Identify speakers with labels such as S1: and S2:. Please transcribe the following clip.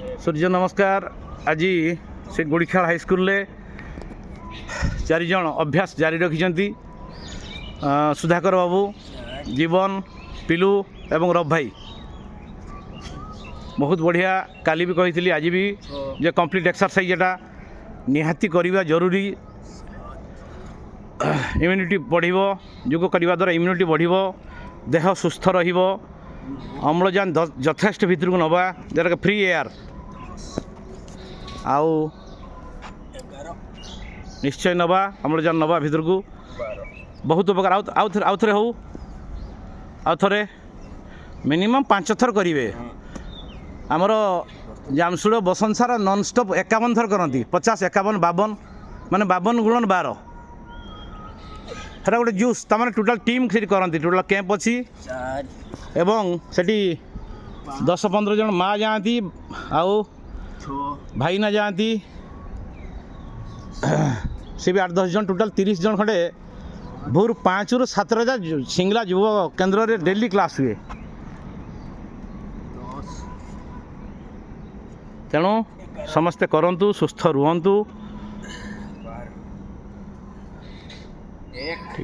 S1: सूर्य नमस्कार। आज से गुड़ीखाल हाईस्कल 4 जन अभ्यास जारी रखिंट। सुधाकर बाबू, जीवन, पिलू एवं रव भाई बहुत बढ़िया। काली भी कही आज भी जे कंप्लीट एक्सरसाइज एटा निहाती करवा जरूरी। इम्यूनिटी बढ़िबो, योग करने द्वारा इम्यूनिटी बढ़िबो, देह सुस्थ रहिबो, अम्लजान यथेष्ट भितर को नवा जरा फ्री एयर आउ निश्चय नवा अम्लजान नवा भितर को बहुत उपकार। आउ थे हो आउ थे मिनिमम 5 थर करेंगे। आमर जामशूड़ बसनसार नॉनस्टॉप 51 थर करती। 50 51 52 माने 52 गुणन 12 है गोटे जूस तमाने टोटाल टीम से करती। टोटाल कैंप अच्छी एवं सेठी 10-15 जन माँ जाती आउ भाई ना जाती सी भी 8-10 जन टोटाल 30 जन खंडे भोर 5 ରୁ 7 सिंगला युव केन्द्र रे डेली क्लास हुए। तेणु समस्ते करंतु, सुस्थ रुहंतु।